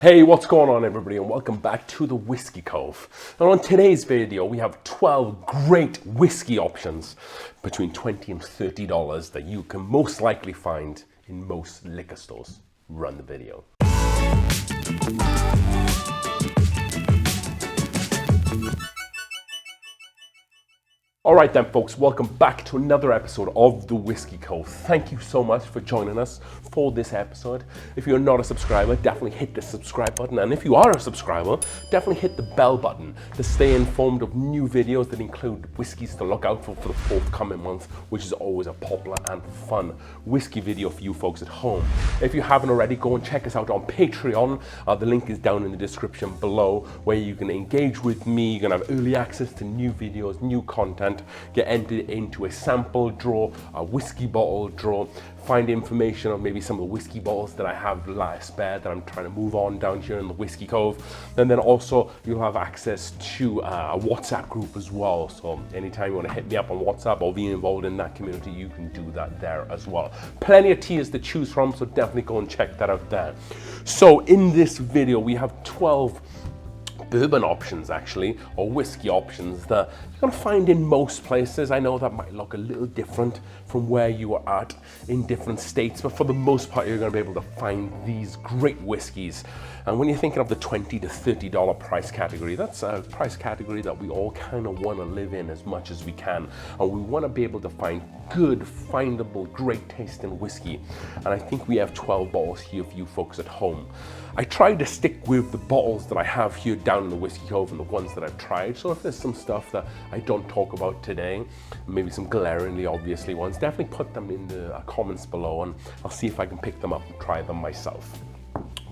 Hey, what's going on everybody, and welcome back to the Whiskey Cove. And on today's video we have 12 great whiskey options between $20 and $30 that you can most likely find in most liquor stores. Run the video. Alright then folks, welcome back to another episode of The Whiskey Cove. Thank you so much for joining us for this episode. If you're not a subscriber, definitely hit the subscribe button. And if you are a subscriber, definitely hit the bell button to stay informed of new videos that include whiskeys to look out for the forthcoming month, which is always a popular and fun whiskey video for you folks at home. If you haven't already, go and check us out on Patreon. The link is down in the description below, where you can engage with me. You're gonna have early access to new videos, new content, get entered into a sample draw, a whiskey bottle draw, find information on maybe some of the whiskey bottles that I have spare that I'm trying to move on down here in the Whiskey Cove. And then also you'll have access to a WhatsApp group as well. So anytime you want to hit me up on WhatsApp or be involved in that community, you can do that there as well. Plenty of tiers to choose from, so definitely go and check that out there. So in this video we have 12 bourbon options actually, or whiskey options that you're going to find in most places. I know that might look a little different from where you are at in different states, but for the most part you're going to be able to find these great whiskeys. And when you're thinking of the $20 to $30 price category, that's a price category that we all kind of want to live in as much as we can, and we want to be able to find good, findable, great tasting whiskey. And I think we have 12 bottles here for you folks at home. I tried to stick with the bottles that I have here down in the Whiskey Cove and the ones that I've tried. So if there's some stuff that I don't talk about today, maybe some glaringly obviously ones, definitely put them in the comments below and I'll see if I can pick them up and try them myself.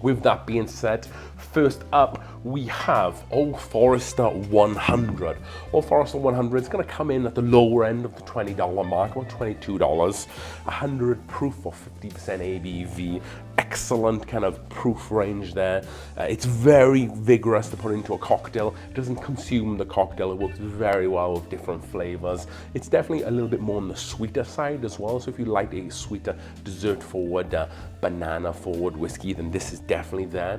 With that being said, first up we have Old Forester 100. Old Forester 100 is going to come in at the lower end of the $20 mark, about $22. 100 proof or 50% ABV. Excellent kind of proof range there. It's very vigorous to put into a cocktail. It doesn't consume the cocktail. It works very well with different flavors. It's definitely a little bit more on the sweeter side as well. So if you like a sweeter, dessert forward, banana forward whiskey, then this is definitely there.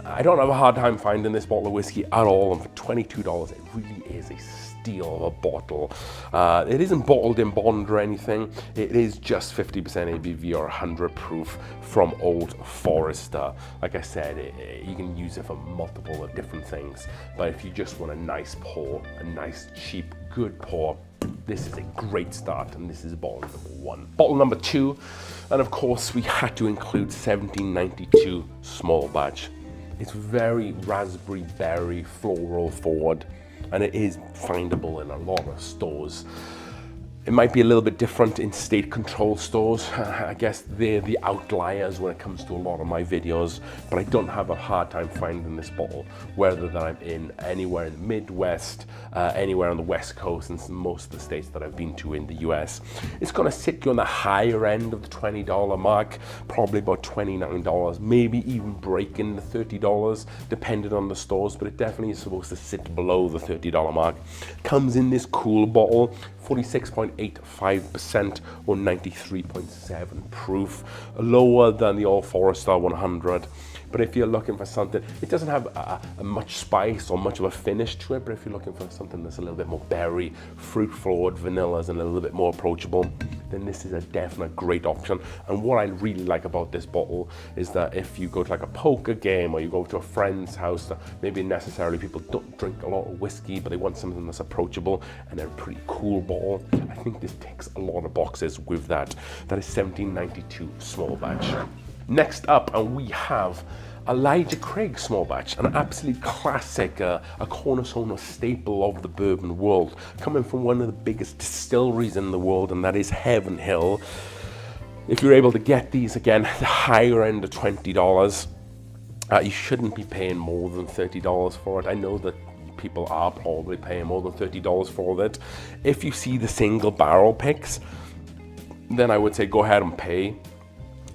I don't have a hard time finding this bottle of whiskey at all, and for $22 it really is a steal of a bottle. It isn't bottled in bond or anything. It is just 50% ABV or 100 proof from Old Forester. Like I said, you can use it for multiple of different things, but if you just want a nice pour, a nice cheap good pour, this is a great start, and this is bottle number one. Bottle number two, and of course we had to include 1792 small batch. It's very raspberry berry floral forward, and it is findable in a lot of stores. It might be a little bit different in state control stores. I guess they're the outliers when it comes to a lot of my videos, but I don't have a hard time finding this bottle, whether that I'm in anywhere in the Midwest, anywhere on the West Coast, and most of the states that I've been to in the US. It's gonna sit you on the higher end of the $20 mark, probably about $29, maybe even breaking the $30, depending on the stores, but it definitely is supposed to sit below the $30 mark. Comes in this cool bottle, 46.85% or 93.7 proof, lower than the Old Forester 100. But if you're looking for something, it doesn't have a much spice or much of a finish to it, but if you're looking for something that's a little bit more berry, fruit forward, vanillas, and a little bit more approachable, then this is a definite great option. And what I really like about this bottle is that if you go to like a poker game or you go to a friend's house, maybe necessarily people don't drink a lot of whiskey, but they want something that's approachable and a pretty cool bottle, I think this ticks a lot of boxes with that. That is 1792 small batch. Next up, and we have Elijah Craig small batch, an absolute classic, a cornerstone, a staple of the bourbon world, coming from one of the biggest distilleries in the world, and that is Heaven Hill. If you're able to get these, again, the higher end of $20, you shouldn't be paying more than $30 for it. I know that people are probably paying more than $30 for it. If you see the single barrel picks, then I would say go ahead and pay.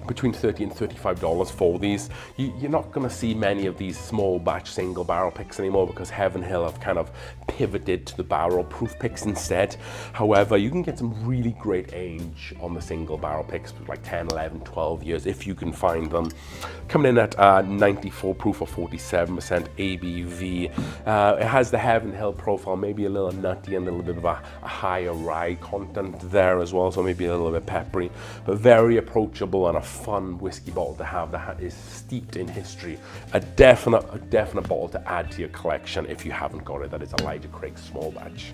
between $30 and $35 for these. You're not going to see many of these small batch single barrel picks anymore because Heaven Hill have kind of pivoted to the barrel proof picks instead. However, you can get some really great age on the single barrel picks, like 10, 11, 12 years if you can find them. Coming in at 94 proof or 47% ABV. It has the Heaven Hill profile, maybe a little nutty and a little bit of a higher rye content there as well, so maybe a little bit peppery, but very approachable and a fun whiskey bottle to have that is steeped in history. A definite bottle to add to your collection if you haven't got it. That is Elijah Craig's small batch.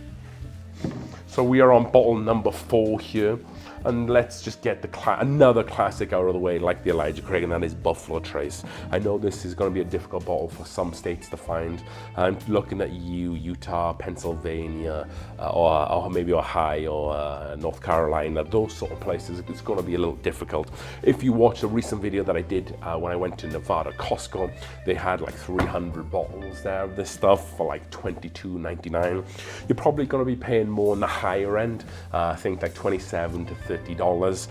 So we are on bottle number 4 here, and let's just get another classic out of the way, like the Elijah Craig, and that is Buffalo Trace. I know this is going to be a difficult bottle for some states to find. I'm looking at Utah, Pennsylvania, or maybe Ohio, or North Carolina, those sort of places. It's going to be a little difficult. If you watch a recent video that I did when I went to Nevada Costco, they had like 300 bottles there of this stuff for like $22.99. You're probably going to be paying more on the higher end, I think like $27 to $30.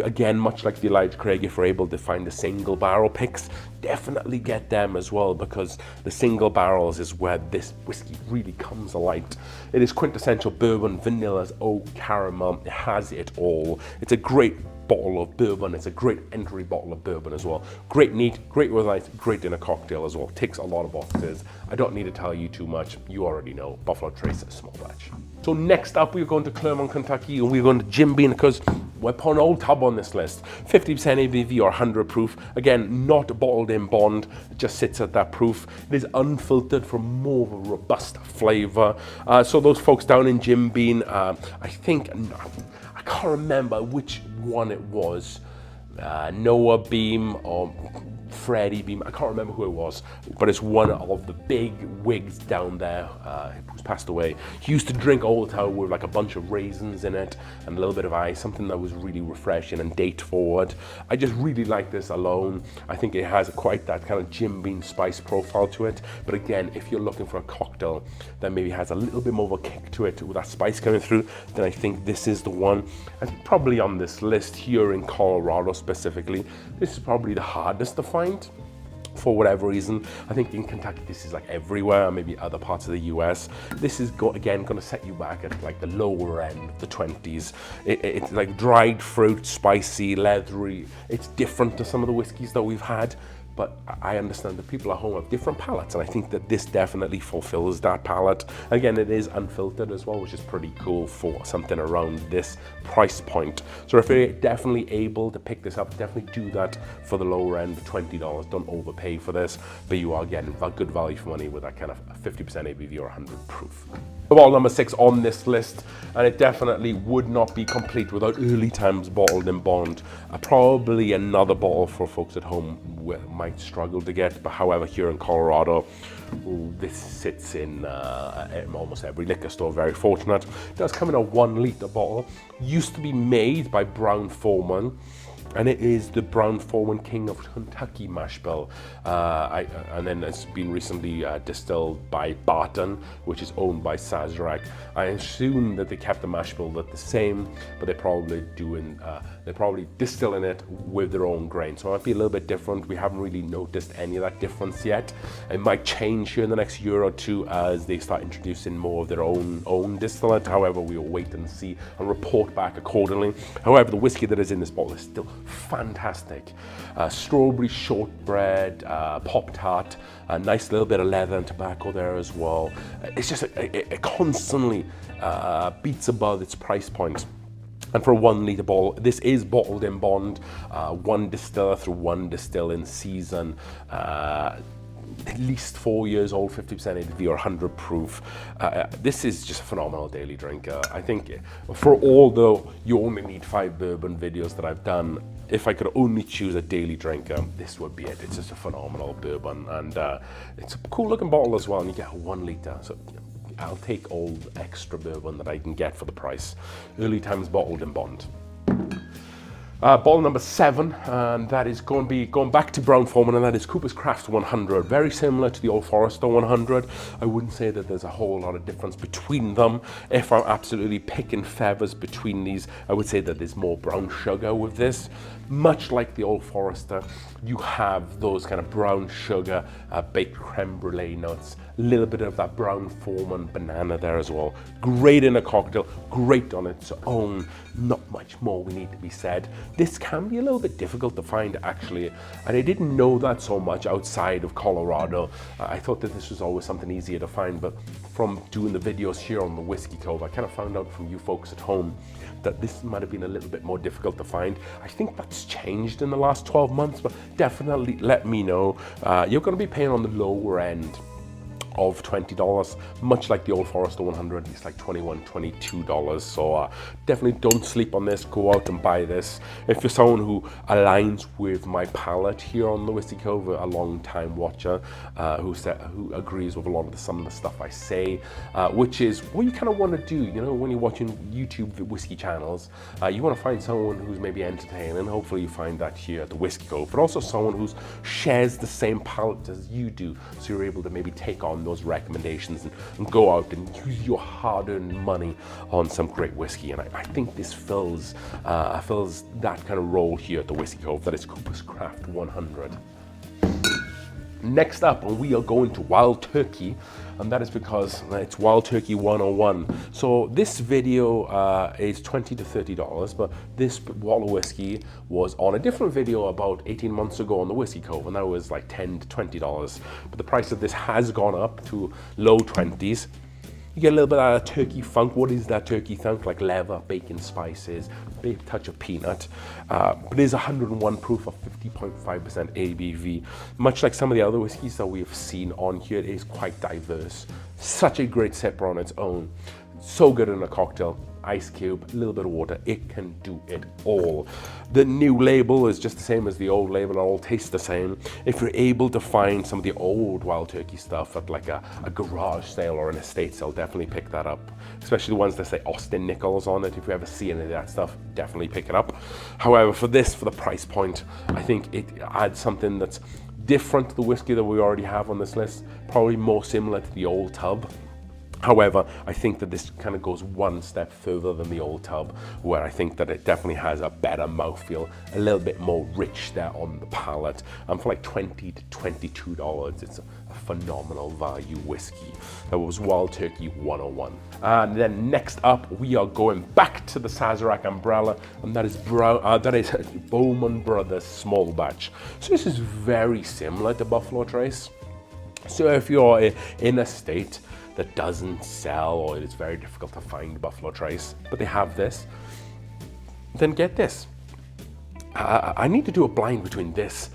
Again, much like the Elijah Craig, if you're able to find the single barrel picks, definitely get them as well, because the single barrels is where this whiskey really comes alight. It is quintessential bourbon, vanillas, oak, caramel. It has it all. It's a great bottle of bourbon. It's a great entry bottle of bourbon as well. Great neat, great with ice, great dinner cocktail as well. Ticks a lot of boxes. I don't need to tell you too much. You already know. Buffalo Trace, a small batch. So next up, we're going to Clermont, Kentucky, and we're going to Jim Beam because we're putting an old tub on this list. 50% ABV or 100 proof. Again, not bottled in bond. It just sits at that proof. It is unfiltered for more of a robust flavor. So those folks down in Jim Beam, I think, I can't remember which one it was. Noah Beam or Freddie Beam, I can't remember who it was, but it's one of the big wigs down there who's passed away. He used to drink all the time with like a bunch of raisins in it and a little bit of ice, something that was really refreshing and date forward. I just really like this alone. I think it has quite that kind of Jim Beam spice profile to it. But again, if you're looking for a cocktail that maybe has a little bit more of a kick to it with that spice coming through, then I think this is the one. And probably on this list here in Colorado specifically, this is probably the hardest to find. For whatever reason, I think in Kentucky this is like everywhere, maybe other parts of the US. This is again going to set you back at like the lower end of the 20s. It's like dried fruit, spicy, leathery. It's different to some of the whiskeys that we've had, but I understand that people at home have different palates, and I think that this definitely fulfills that palate. Again, it is unfiltered as well, which is pretty cool for something around this price point. So if you're definitely able to pick this up, definitely do that for the lower end, $20. Don't overpay for this, but you are getting good value for money with that kind of 50% ABV or 100 proof. Bottle number 6 on this list, and it definitely would not be complete without Early Times bottled in bond. Probably another bottle for folks at home might struggle to get, but however, here in Colorado, this sits in almost every liquor store. Very fortunate. It does come in a 1 liter bottle. Used to be made by Brown-Forman, and it is the Brown-Forman King of Kentucky mash bill. And then it's been recently distilled by Barton, which is owned by Sazerac. I assume that they kept the mash bill the same, but they're probably distilling it with their own grain. So it might be a little bit different. We haven't really noticed any of that difference yet. It might change here in the next year or two as they start introducing more of their own distillate. However, we will wait and see and report back accordingly. However, the whiskey that is in this bottle is still fantastic. Strawberry shortbread, Pop-Tart, a nice little bit of leather and tobacco there as well. It's just it constantly beats above its price point. And for a 1 liter bottle, this is bottled in bond, one distiller through one distill in season. At least 4 years old, 50% ABV or 100 proof. This is just a phenomenal daily drinker. I think for although you only need 5 bourbon videos that I've done, if I could only choose a daily drinker, this would be it. It's just a phenomenal bourbon, and it's a cool looking bottle as well, and you get a 1 liter. So I'll take all the extra bourbon that I can get for the price. Early Times bottled in bond. Bottle number 7, and that is going to be going back to Brown-Forman, and that is Coopercraft 100. Very similar to the Old Forester 100. I wouldn't say that there's a whole lot of difference between them. If I'm absolutely picking feathers between these, I would say that there's more brown sugar with this. Much like the Old Forester, you have those kind of brown sugar, baked creme brulee nuts, a little bit of that Brown-Forman banana there as well. Great in a cocktail, great on its own. Not much more we need to be said. This can be a little bit difficult to find actually, and I didn't know that so much outside of Colorado. I thought that this was always something easier to find, but from doing the videos here on the Whiskey Cove, I kind of found out from you folks at home that this might have been a little bit more difficult to find. I think that's changed in the last 12 months, but definitely let me know. You're going to be paying on the lower end of $20, much like the Old Forester 100. It's like $21, $22. So definitely don't sleep on this. Go out and buy this. If you're someone who aligns with my palate here on the Whiskey Cove, a long time watcher who agrees with a lot of some of the stuff I say, which is what you kind of want to do. You know, when you're watching YouTube whiskey channels, you want to find someone who's maybe entertaining. Hopefully you find that here at the Whiskey Cove, but also someone who shares the same palate as you do, so you're able to maybe take on those recommendations and go out and use your hard-earned money on some great whiskey. And I think this fills that kind of role here at the Whiskey Cove. That is Coopercraft 100. Next up, we are going to Wild Turkey, and that is because it's Wild Turkey 101. So this video is $20 to $30, but this bottle of whiskey was on a different video about 18 months ago on the Whiskey Cove, and that was like $10 to $20. But the price of this has gone up to low 20s. You get a little bit of turkey funk. What is that turkey funk? Like leather, bacon, spices, a touch of peanut. But it is 101 proof of 50.5% ABV. Much like some of the other whiskeys that we have seen on here, it is quite diverse. Such a great sipper on its own. So good in a cocktail. Ice cube, a little bit of water, it can do it all. The new label is just the same as the old label, it all tastes the same. If you're able to find some of the old Wild Turkey stuff at like a garage sale or an estate sale, definitely pick that up. Especially the ones that say Austin Nichols on it. If you ever see any of that stuff, definitely pick it up. However, for this, for the price point, I think it adds something that's different to the whiskey that we already have on this list, probably more similar to the Old Tub. However, I think that this kind of goes one step further than the Old Tub, where I think that it definitely has a better mouthfeel, a little bit more rich there on the palate. For like $20 to $22, it's a phenomenal value whiskey. That was Wild Turkey 101. And then next up, we are going back to the Sazerac umbrella, and that is Bowman Brothers Small Batch. So this is very similar to Buffalo Trace. So if you're in a state that doesn't sell, or it's very difficult to find Buffalo Trace, but they have this, then get this. I need to do a blind between this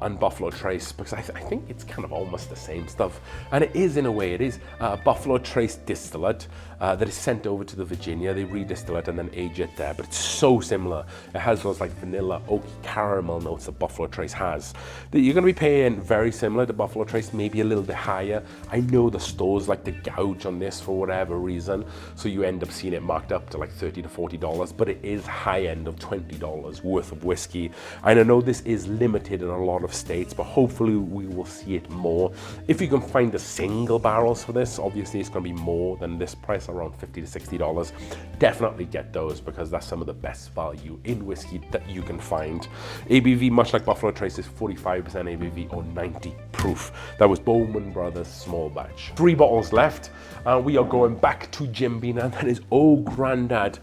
and Buffalo Trace, because I think it's kind of almost the same stuff. And it is, in a way, it is Buffalo Trace distillate that is sent over to the Virginia. They redistill it and then age it there, but it's so similar. It has those like vanilla, oaky caramel notes that Buffalo Trace has. You're going to be paying very similar to Buffalo Trace, maybe a little bit higher. I know the stores like to gouge on this for whatever reason, so you end up seeing it marked up to like $30 to $40, but it is high end of $20 worth of whiskey. And I know this is limited in a lot of states, but hopefully we will see it more. If you can find the single barrels for this, obviously it's going to be more than this price, around $50 to $60. Definitely get those, because that's some of the best value in whiskey that you can find. ABV, much like Buffalo Trace, is 45% ABV or 90 proof. That was Bowman Brothers Small Batch. 3 bottles left, and we are going back to Jim Beam, and that is Grandad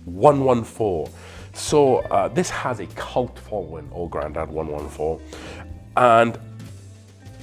114. So this has a cult following, Grandad 114, and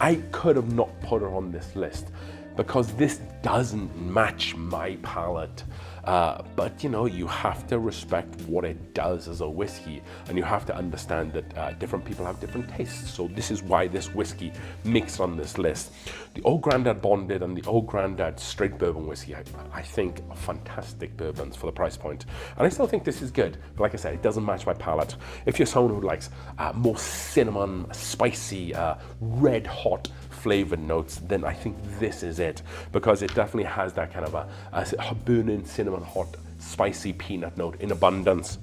I could have not put it on this list because this doesn't match my palate. But you know, you have to respect what it does as a whiskey, and you have to understand that different people have different tastes. So this is why this whiskey makes on this list. The Old Grandad Bonded and the Old Grandad Straight Bourbon whiskey, I think are fantastic bourbons for the price point. And I still think this is good, but like I said, it doesn't match my palate. If you're someone who likes more cinnamon, spicy, red hot flavored notes, then I think this is it, because it definitely has that kind of a burning cinnamon hot spicy peanut note in abundance.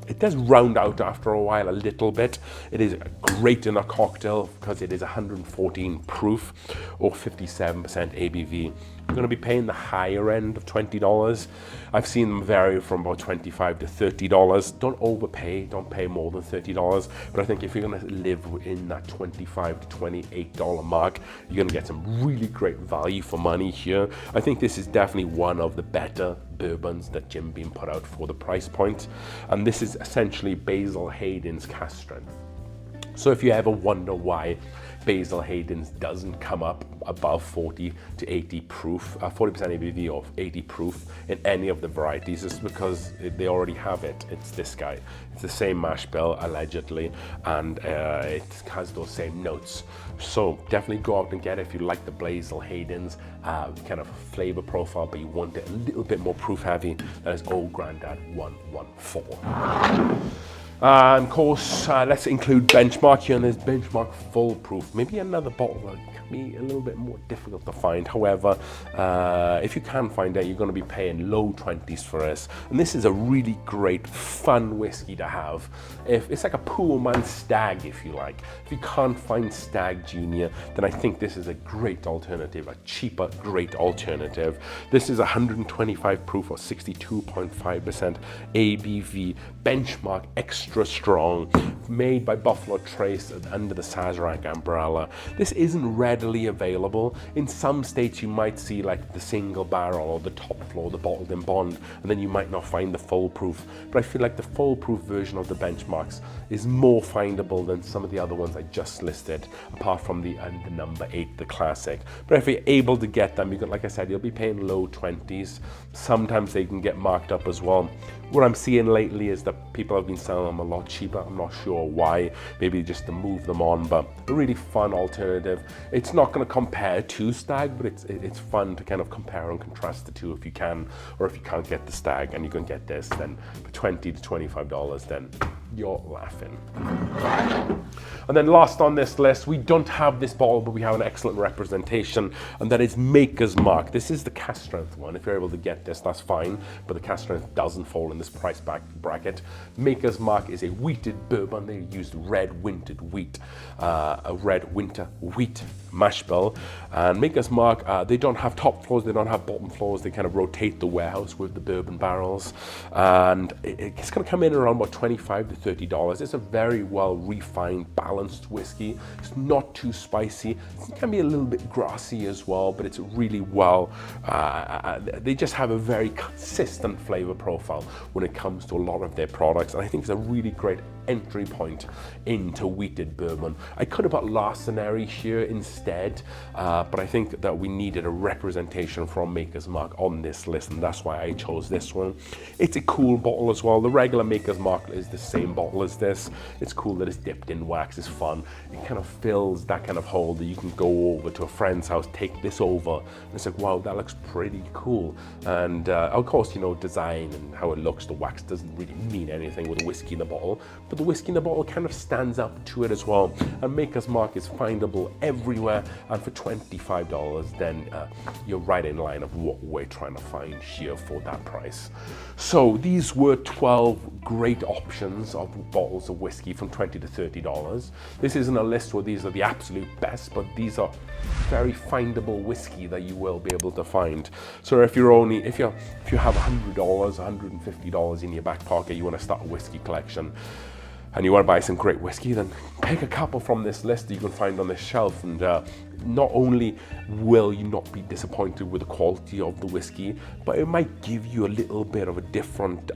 It does round out after a while a little bit. It is great in a cocktail because it is 114 proof or 57% ABV. You're going to be paying the higher end of $20. I've seen them vary from about $25 to $30. Don't overpay, don't pay more than $30. But I think if you're going to live in that $25 to $28 mark, you're going to get some really great value for money here. I think this is definitely one of the better bourbons that Jim Beam put out for the price point. And this is essentially Basil Hayden's cask strength. So if you ever wonder why Basil Hayden's doesn't come up above 40 to 80 proof, 40% ABV or 80 proof in any of the varieties, it's because they already have it. It's this guy. It's the same mash bill, allegedly, and it has those same notes. So definitely go out and get it if you like the Basil Hayden's kind of flavor profile, but you want it a little bit more proof heavy. That is Old Grandad 114. And of course, let's include Benchmark here, and there's Benchmark Full Proof. Maybe another bottle that can be a little bit more difficult to find. However, if you can find it, you're going to be paying low 20s for this. And this is a really great, fun whiskey to have. If it's like a poor man's stag, if you like. If you can't find Stag Junior, then I think this is a great alternative, a cheaper, great alternative. This is 125 proof or 62.5% ABV. Benchmark Extra Strong, made by Buffalo Trace under the Sazerac umbrella. This isn't readily available. In some states you might see like the single barrel or the top floor, the bottled in bond, and then you might not find the full proof. But I feel like the full proof version of the Benchmarks is more findable than some of the other ones I just listed, apart from the number 8, the classic. But if you're able to get them, you can, like I said, you'll be paying low 20s. Sometimes they can get marked up as well. What I'm seeing lately is that people have been selling them a lot cheaper. I'm not sure why, maybe just to move them on, but a really fun alternative. It's not going to compare to Stag, but it's fun to kind of compare and contrast the two if you can, or if you can't get the Stag and you can get this, then for $20 to $25, then you're laughing. And then last on this list, we don't have this bottle, but we have an excellent representation, and that is Maker's Mark. This is the cask strength one. If you're able to get this, that's fine, but the cask strength doesn't fall in this price bracket. Maker's Mark is a wheated bourbon. They used red winter wheat mash bill. And Maker's Mark, they don't have top floors, they don't have bottom floors. They kind of rotate the warehouse with the bourbon barrels, and it's going to come in around about $25 to $30. It's a very well refined, balanced whiskey. It's not too spicy. It can be a little bit grassy as well, but it's really well. They just have a very consistent flavor profile when it comes to a lot of their products, and I think it's a really great entry point into wheated bourbon. I could have put Larcenary here instead, but I think that we needed a representation from Maker's Mark on this list, and that's why I chose this one. It's a cool bottle as well. The regular Maker's Mark is the same bottle as this. It's cool that it's dipped in wax. It's fun. It kind of fills that kind of hole that you can go over to a friend's house, take this over, and it's like, wow, that looks pretty cool. And of course, you know, design and how it looks, the wax doesn't really mean anything with a whiskey in the bottle, but the whiskey in the bottle kind of stands up to it as well. And Maker's Mark is findable everywhere, and for $25, then you're right in line of what we're trying to find here for that price. So these were 12 great options of bottles of whiskey from $20 to $30. This isn't a list where these are the absolute best, but these are very findable whiskey that you will be able to find. So if you have $100, $150 in your back pocket, you want to start a whiskey collection, and you want to buy some great whiskey, then pick a couple from this list that you can find on this shelf, and not only will you not be disappointed with the quality of the whiskey, but it might give you a little bit of a different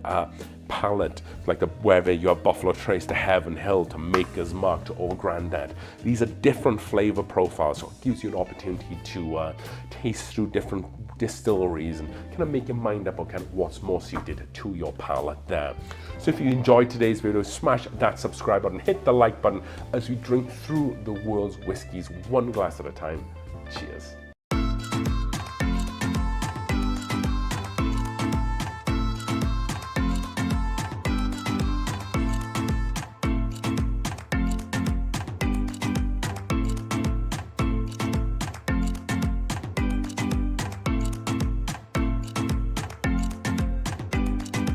palate, like whether you have Buffalo Trace to Heaven Hill to Maker's Mark to Old Grandad. These are different flavor profiles, so it gives you an opportunity to taste through different distilleries and kind of make your mind up on kind of what's more suited to your palate there. So if you enjoyed today's video, smash that subscribe button, hit the like button as we drink through the world's whiskeys one glass at a time. Cheers.